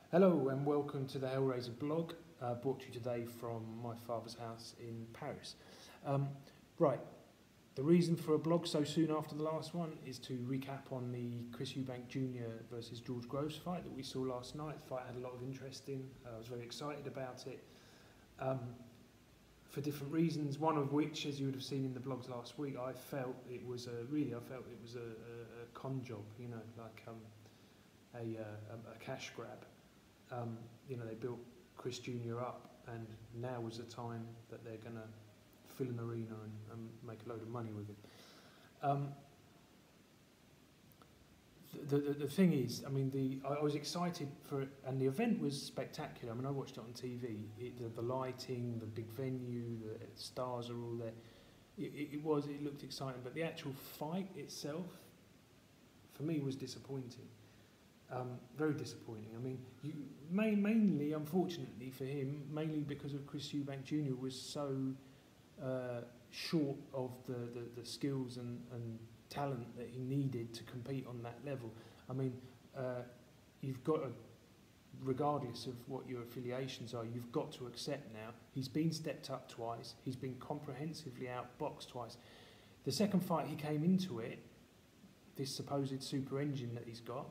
Hello and welcome to the Hellraiser blog, brought to you today from my father's house in Paris. Right, the reason for a blog so soon after the last one is to recap on the Chris Eubank Jr. versus George Groves fight that we saw last night. The fight had a lot of interest in, I was very excited about it for different reasons, one of which, as you would have seen in the blogs last week, I felt it was a con job, you know, like a cash grab. They built Chris Jr. up, and now was the time that they're going to fill an arena and make a load of money with it. The thing is, I mean, I was excited for it, and the event was spectacular. I mean, I watched it on TV. The lighting, the big venue, the stars are all there. It looked exciting, but the actual fight itself, for me, was disappointing. Very disappointing. I mean, mainly, unfortunately for him, mainly because of Chris Eubank Jr. was so short of the skills and talent that he needed to compete on that level. I mean, you've got to, regardless of what your affiliations are, you've got to accept now, he's been stepped up twice, he's been comprehensively outboxed twice. The second fight he came into it, this supposed super engine that he's got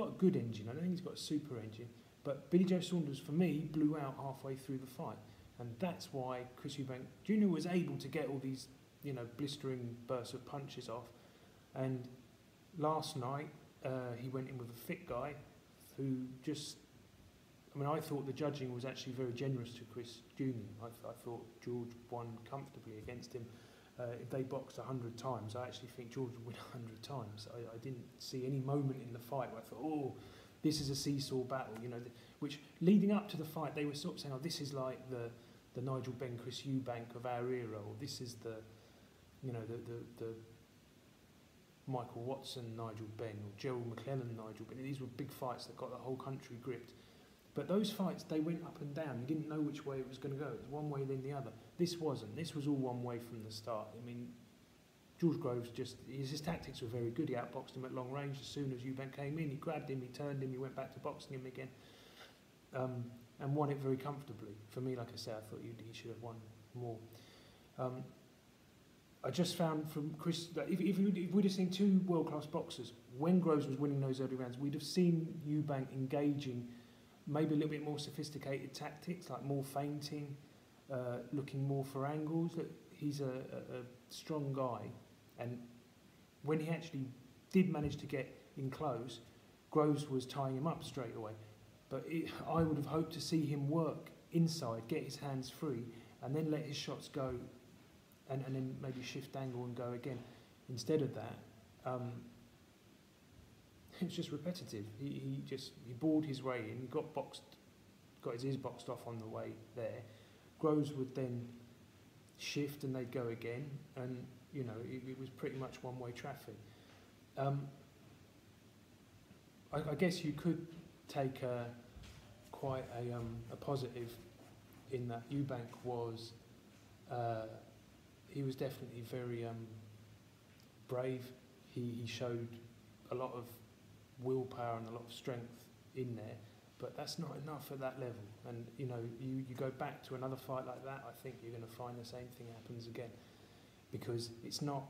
a good engine. I don't think he's got a super engine, but Billy Joe Saunders, for me, blew out halfway through the fight, and that's why Chris Eubank Jr. was able to get all these, blistering bursts of punches off. And last night, he went in with a fit guy who just, I thought the judging was actually very generous to Chris Jr. I thought George won comfortably against him. If they boxed 100 times, I actually think George would win 100 times. I didn't see any moment in the fight where I thought, oh, this is a seesaw battle, which leading up to the fight, they were sort of saying, oh, this is like the Nigel Benn, Chris Eubank of our era, or this is the Michael Watson, Nigel Benn, or Gerald McClellan, Nigel Benn. These were big fights that got the whole country gripped. But those fights, they went up and down. You didn't know which way it was going to go. It was one way, then the other. This wasn't. This was all one way from the start. I mean, George Groves his tactics were very good. He outboxed him at long range. As soon as Eubank came in, he grabbed him, he turned him, he went back to boxing him again, and won it very comfortably. For me, like I said, I thought he should have won more. I just found from Chris that if we'd have seen two world-class boxers, when Groves was winning those early rounds, we'd have seen Eubank engaging maybe a little bit more sophisticated tactics, like more feinting, looking more for angles. He's a strong guy, and when he actually did manage to get in close, Groves was tying him up straight away. But I would have hoped to see him work inside, get his hands free, and then let his shots go, and then maybe shift angle and go again. Instead of that, it was just repetitive. He bored his way in, got his ears boxed off on the way there. Groves would then shift and they'd go again, and it was pretty much one-way traffic. I guess you could take quite a positive in that Eubank was he was definitely very brave. He showed a lot of willpower and a lot of strength in there, but that's not enough at that level. And you go back to another fight like that, I think you're going to find the same thing happens again, because it's not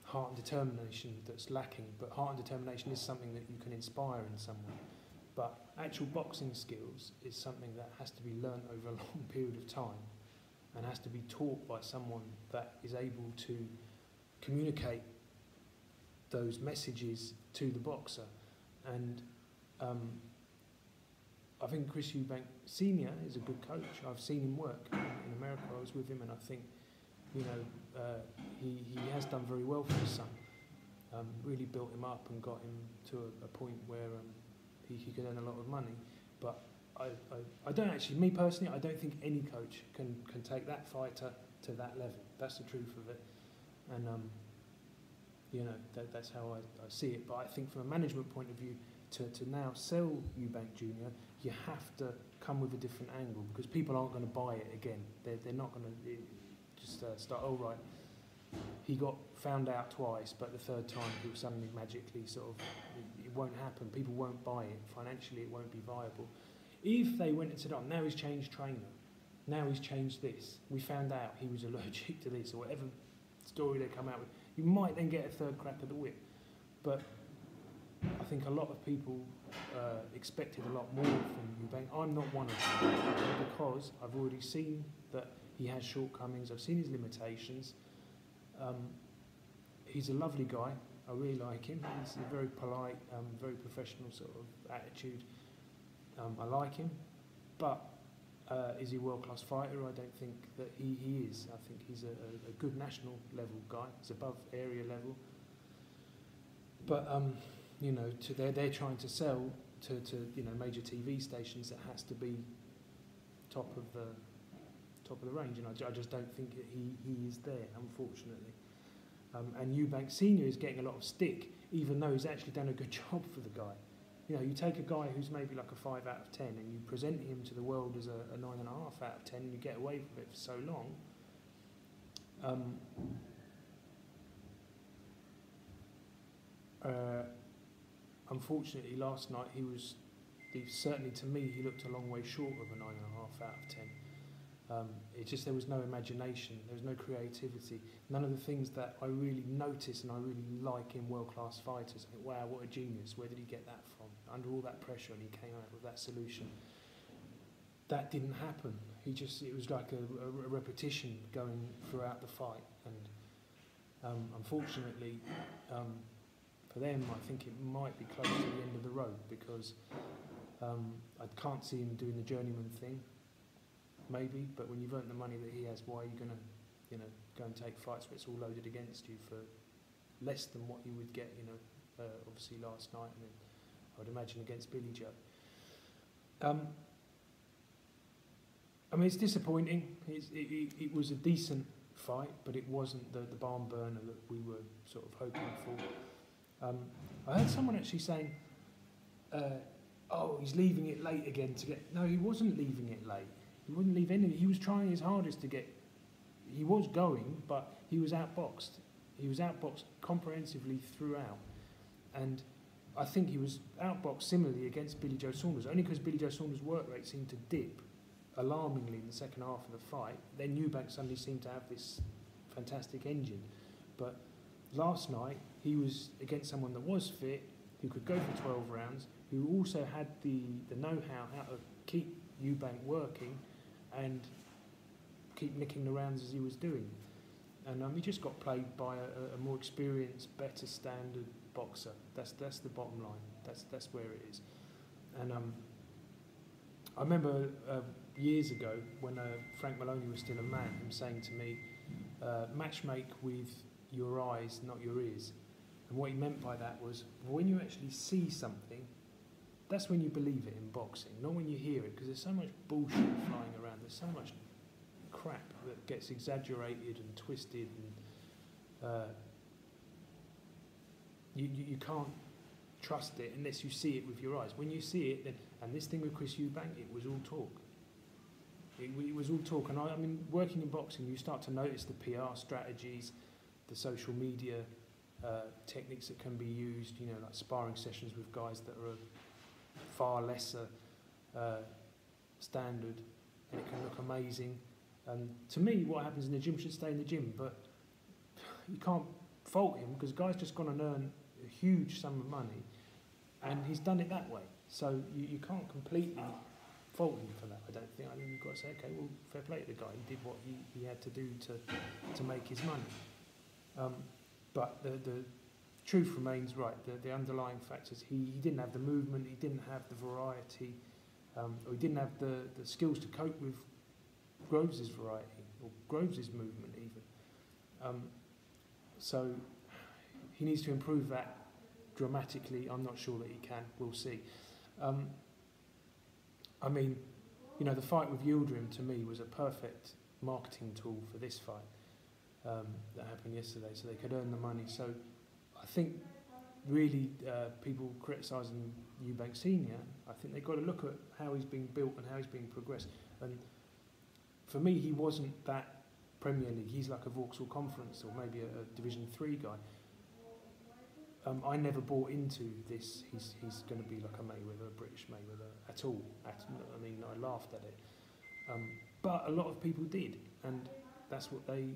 heart and determination that's lacking, but heart and determination is something that you can inspire in someone, but actual boxing skills is something that has to be learnt over a long period of time and has to be taught by someone that is able to communicate those messages to the boxer. And I think Chris Eubank Sr. is a good coach. I've seen him work in America. I was with him, and I think he has done very well for his son. Really built him up and got him to a point where he could earn a lot of money. But I don't actually, me personally, I don't think any coach can take that fighter to that level. That's the truth of it. And that's how I see it. But I think from a management point of view, to now sell Eubank Jr., you have to come with a different angle, because people aren't going to buy it again. They're not going to just start, oh right, he got found out twice, but the third time he was suddenly magically sort of, won't happen. People won't buy it. Financially, it won't be viable. If they went and said, oh, now he's changed trainer, now he's changed this, we found out he was allergic to this, or whatever story they come out with, you might then get a third crack at the whip. But I think a lot of people expected a lot more from Eubank. I'm not one of them, because I've already seen that he has shortcomings. I've seen his limitations. He's a lovely guy. I really like him. He's a very polite, very professional sort of attitude. I like him, but is he a world-class fighter? I don't think that he is. I think he's a good national level guy. He's above area level. But you know, they're trying to sell to you know, major TV stations that has to be top of the range, and I just don't think that he is there, unfortunately. And Eubank Senior is getting a lot of stick, even though he's actually done a good job for the guy. You know, you take a guy who's maybe like a 5 out of 10 and you present him to the world as a 9.5 out of 10, and you get away with it for so long. Unfortunately, last night certainly to me, he looked a long way short of a 9.5 out of 10. It's just there was no imagination, there was no creativity. None of the things that I really notice and I really like in world-class fighters. I think, wow, what a genius, where did he get that from? Under all that pressure, and he came out with that solution. That didn't happen. It was like a repetition going throughout the fight. And unfortunately, for them, I think it might be close to the end of the road, because I can't see him doing the journeyman thing. Maybe, but when you've earned the money that he has, why are you going to, you know, go and take fights where it's all loaded against you for less than what you would get, you know, obviously last night, and then I would imagine against Billy Joe. I mean, it's disappointing. It was a decent fight, but it wasn't the barn burner that we were sort of hoping for. I heard someone actually saying, oh, he's leaving it late again to get... No, he wasn't leaving it late. He wouldn't leave anything. He was trying his hardest to get... He was going, but he was outboxed. He was outboxed comprehensively throughout. And I think he was outboxed similarly against Billy Joe Saunders, only because Billy Joe Saunders' work rate seemed to dip alarmingly in the second half of the fight. Then Eubank suddenly seemed to have this fantastic engine. But last night, he was against someone that was fit, who could go for 12 rounds, who also had the know-how how to keep Eubank working and keep nicking the rounds as he was doing. And he just got played by a more experienced, better standard boxer. That's the bottom line. That's where it is. And I remember years ago when Frank Maloney was still a man, him saying to me, match make with your eyes, not your ears. And what he meant by that was, when you actually see something, that's when you believe it in boxing, not when you hear it, because there's so much bullshit flying around. There's so much crap that gets exaggerated and twisted, and you can't trust it unless you see it with your eyes. When you see it, then, and this thing with Chris Eubank, it was all talk. It was all talk. And I mean, working in boxing, you start to notice the PR strategies, the social media techniques that can be used, you know, like sparring sessions with guys that are far lesser standard, and it can look amazing. And to me, what happens in the gym should stay in the gym, but you can't fault him, because the guy's just gone and earned a huge sum of money, and he's done it that way. So you can't completely fault him for that, I don't think. I think you've got to say, okay, well, fair play to the guy. He did what he had to do to make his money. But the truth remains, right, the underlying factors. He didn't have the movement, he didn't have the variety, or he didn't have the skills to cope with Groves' variety, or Groves' movement even. So he needs to improve that dramatically. I'm not sure that he can, we'll see. I mean, you know, the fight with Yildirim to me was a perfect marketing tool for this fight that happened yesterday, so they could earn the money. So I think really people criticising Eubank Senior, I think they've got to look at how he's being built and how he's being progressed. And for me, he wasn't that Premier League. He's like a Vauxhall Conference or maybe a Division 3 guy. I never bought into this. He's going to be like a Mayweather, a British Mayweather at all. I mean, I laughed at it. But a lot of people did, and that's what they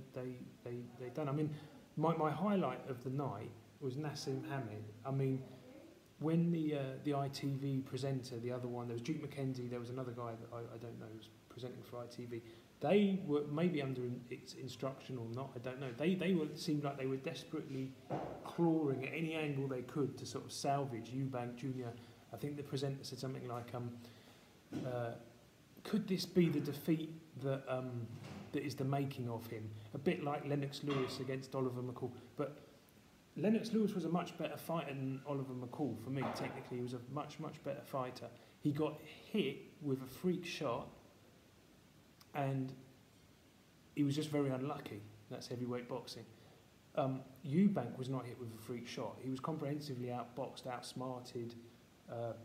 done. I mean, my highlight of the night was Nassim Hamed. I mean, when the ITV presenter, the other one, there was Duke McKenzie, there was another guy that I don't know who was presenting for ITV. They were maybe under its instruction or not, I don't know. They seemed like they were desperately clawing at any angle they could to sort of salvage Eubank Jr. I think the presenter said something like, could this be the defeat that that is the making of him? A bit like Lennox Lewis against Oliver McCall. But Lennox Lewis was a much better fighter than Oliver McCall for me, technically. He was a much better fighter. He got hit with a freak shot, and he was just very unlucky. That's heavyweight boxing. Eubank was not hit with a freak shot. He was comprehensively outboxed, outsmarted,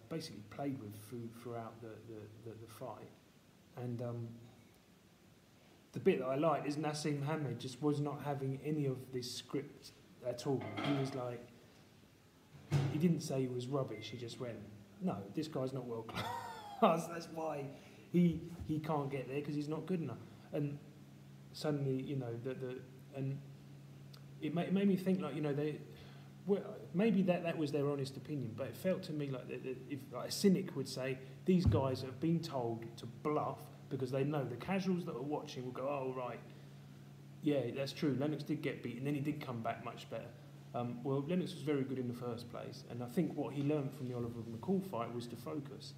basically played with throughout the fight. And the bit that I liked is Nassim Hamed just was not having any of this script at all. He was like, he didn't say he was rubbish, he just went, no, this guy's not world class, that's why he can't get there, because he's not good enough. And suddenly, you know, and it made me think, like, you know, maybe that was their honest opinion, but it felt to me like if like a cynic would say, these guys have been told to bluff because they know the casuals that are watching will go, oh, right, yeah, that's true, Lennox did get beaten, then he did come back much better. Well, Lennox was very good in the first place, and I think what he learned from the Oliver McCall fight was to focus.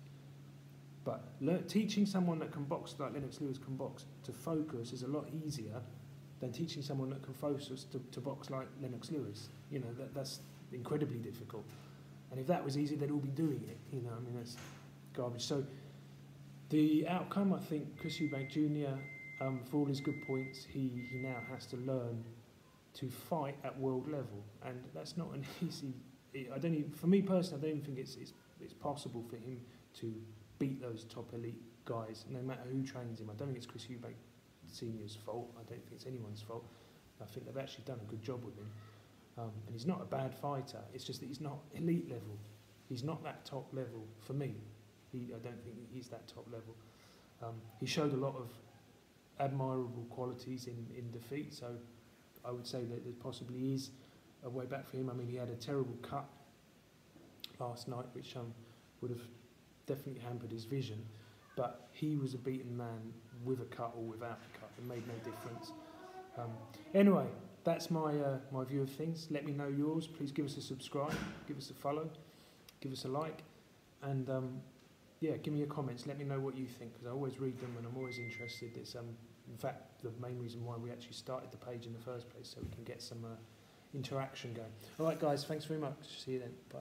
But teaching someone that can box like Lennox Lewis can box to focus is a lot easier than teaching someone that can focus to box like Lennox Lewis. You know, that's incredibly difficult. And if that was easy, they'd all be doing it. You know, I mean, that's garbage. So the outcome, I think, Chris Eubank Jr., for all his good points, he now has to learn to fight at world level, and that's not an easy. For me personally, I don't even think it's possible for him to beat those top elite guys, no matter who trains him. I don't think it's Chris Eubank Senior's fault. I don't think it's anyone's fault. I think they've actually done a good job with him, and he's not a bad fighter. It's just that he's not elite level. He's not that top level for me. I don't think he's that top level. He showed a lot of admirable qualities in defeat, so I would say that there possibly is a way back for him. I mean, he had a terrible cut last night, which would have definitely hampered his vision, but he was a beaten man with a cut or without a cut. It made no difference. Anyway, that's my view of things. Let me know yours. Please give us a subscribe, give us a follow, give us a like, and yeah, give me your comments. Let me know what you think, because I always read them and I'm always interested. It's in fact the main reason why we actually started the page in the first place, so we can get some interaction going. All right, guys, thanks very much. See you then. Bye.